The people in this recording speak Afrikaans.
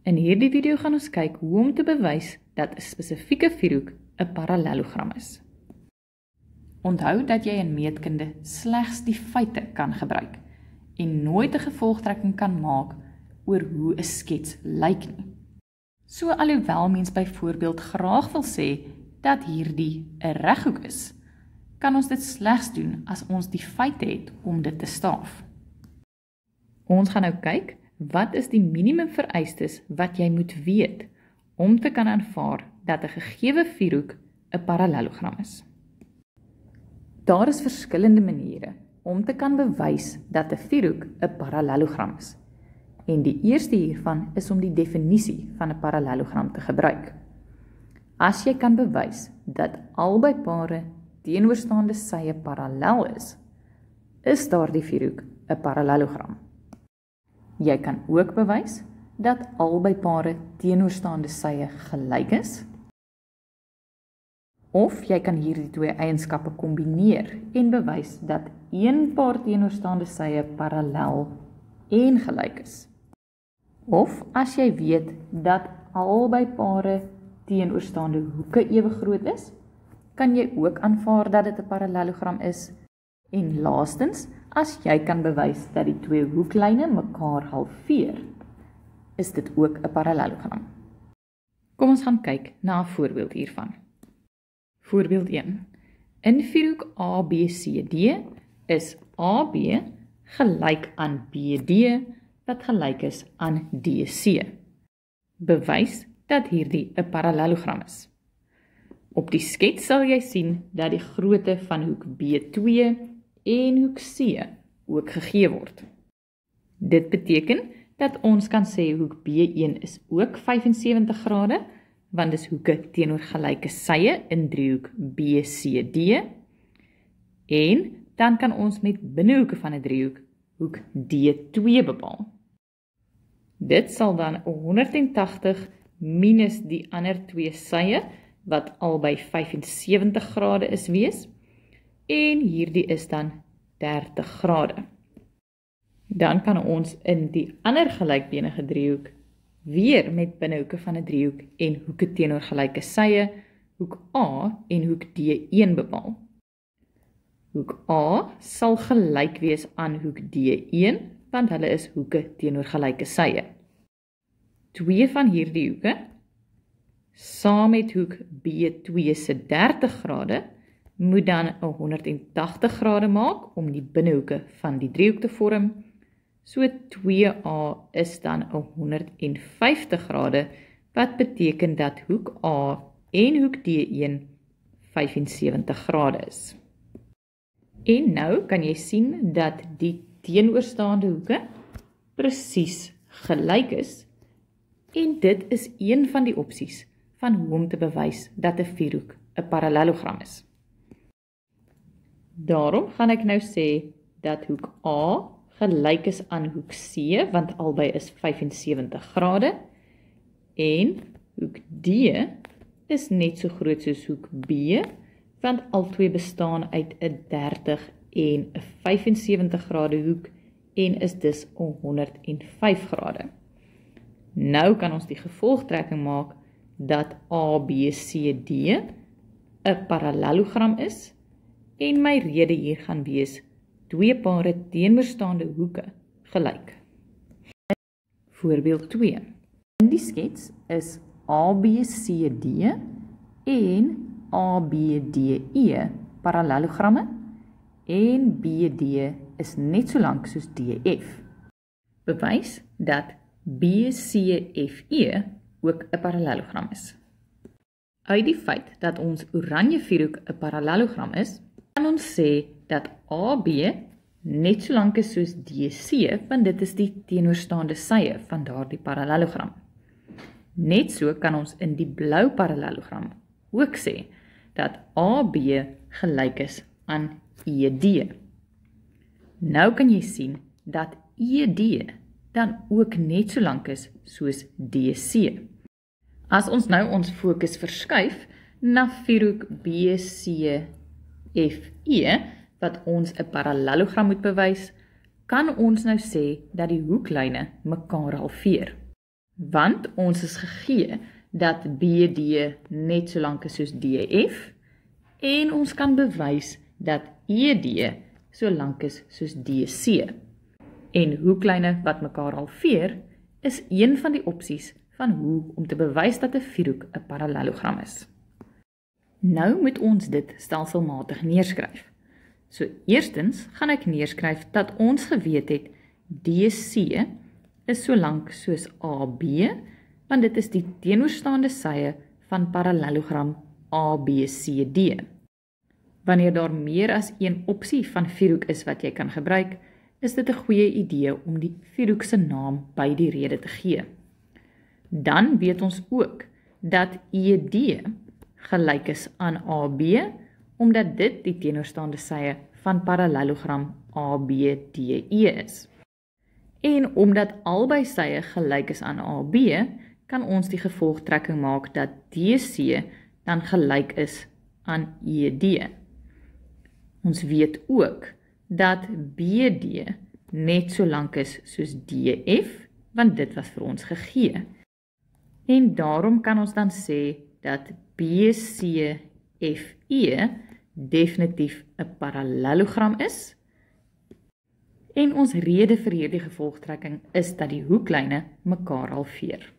In hierdie video gaan ons kyk hoe om te bewys dat 'n spesifieke vierhoek 'n parallelogram is. Onthou dat jy in meetkunde slegs die feite kan gebruik en nooit 'n gevolgtrekking kan maak oor hoe 'n skets lyk nie. So alhoewel mens byvoorbeeld graag wil sê dat hierdie 'n reghoek is, kan ons dit slegs doen as ons die feite het om dit te staaf. Ons gaan nou kyk, wat is die minimum vereistes wat jy moet weet om te kan aanvaar dat 'n gegewe vierhoek 'n parallelogram is. Daar is verskillende maniere om te kan bewys dat 'n vierhoek 'n parallelogram is. En die eerste hiervan is om die definisie van 'n parallelogram te gebruik. As jy kan bewys dat albei pare teenoorstaande sye parallel is daardie vierhoek 'n parallelogram. Jy kan ook bewys dat albei pare teenoorstaande sye gelyk is. Of jy kan hierdie twee eienskappe kombineer en bewys dat een paar teenoorstaande sye parallel en gelyk is. Of as jy weet dat albei pare teenoorstaande hoeke ewe groot is, kan jy ook aanvaar dat dit 'n parallelogram is. En laastens, as jy kan bewys dat die twee hoeklyne mekaar halveer, is dit ook 'n parallelogram. Kom ons gaan kyk na 'n voorbeeld hiervan. Voorbeeld 1. In vierhoek ABCD is AB gelyk aan BD wat gelyk is aan DC. Bewys dat hierdie 'n parallelogram is. Op die skets sal jy sien dat die grootte van hoek B2 en hoek C ook gegee word. Dit beteken dat ons kan sê hoek B1 is ook 75 grade, want dis hoeke teenoor gelyke sye in driehoek BCD, en dan kan ons met binnehoeke van 'n driehoek hoek D2 bepaal. Dit sal dan 180 minus die ander twee sye, wat albei 75 grade is wees, en hierdie is dan 30 grade. Dan kan ons in die ander gelykbenige driehoek weer met binnehoeke van 'n driehoek en hoeke teenoor gelyke sye, hoek A en hoek D1 bepaal. Hoek A sal gelyk wees aan hoek D1, want hulle is hoeke teenoor gelyke sye. Twee van hierdie hoeke, saam met hoek B2 se 30 grade, moet dan 180 grade maak om die binnehoeke van die driehoek te vorm. So 2A is dan 150 grade, wat beteken dat hoek A en hoek D1 75 grade is. En nou kan jy sien dat die teenoorstaande hoeke presies gelyk is, en dit is een van die opsies van hoe om te bewys dat 'n vierhoek 'n parallelogram is. Daarom gaan ek nou sê dat hoek A gelyk is aan hoek C, want albei is 75 grade, en hoek D is net so groot soos hoek B, want albei bestaan uit 'n 30 en 'n 75 grade hoek, en is dus 105 grade. Nou kan ons die gevolgtrekking maak dat ABCD 'n parallelogram is, en my rede hier gaan wees twee pare teenoorstaande hoeke gelyk. Voorbeeld 2. In die skets is ABCD en ABDE parallelogramme, en BD is net so lank soos DF. Bewys dat BCFE ook 'n parallelogram is. Uit die feit dat ons oranje vierhoek 'n parallelogram is, kan ons sê dat AB net so lank is soos DC, want dit is die teenoorstaande sye van daardie parallelogram. Net so kan ons in die blou parallelogram ook sê dat AB gelyk is aan ED. Nou kan jy sien dat ED dan ook net so lank is soos DC. As ons nou ons fokus verskuif na vierhoek BCFE, wat ons 'n parallelogram moet bewys, kan ons nou sê dat die hoeklyne mekaar halveer. Want ons is gegee dat BD net so lank is soos DF en ons kan bewys dat ED so lank is soos DC. En hoeklyne wat mekaar halveer is een van die opsies van hoe om te bewys dat 'n vierhoek 'n parallelogram is. Nou moet ons dit stelselmatig neerskryf. So eerstens gaan ek neerskryf dat ons geweet het DC is so lank soos AB, want dit is die teenoorstaande sye van parallelogram ABCD. Wanneer daar meer as een opsie van vierhoek is wat jy kan gebruik, is dit 'n goeie idee om die vierhoek se naam by die rede te gee. Dan weet ons ook dat ED gelyk is aan AB, omdat dit die teenoorstaande sye van parallelogram ABDE is. En omdat albei sye gelyk is aan AB, kan ons die gevolgtrekking maak dat DC dan gelyk is aan ED. Ons weet ook dat BD net so lank is soos DF, want dit was vir ons gegee. En daarom kan ons dan sê dat BCFE definitief 'n parallelogram is. En ons rede vir hierdie gevolgtrekking is dat die hoeklyne mekaar halveer.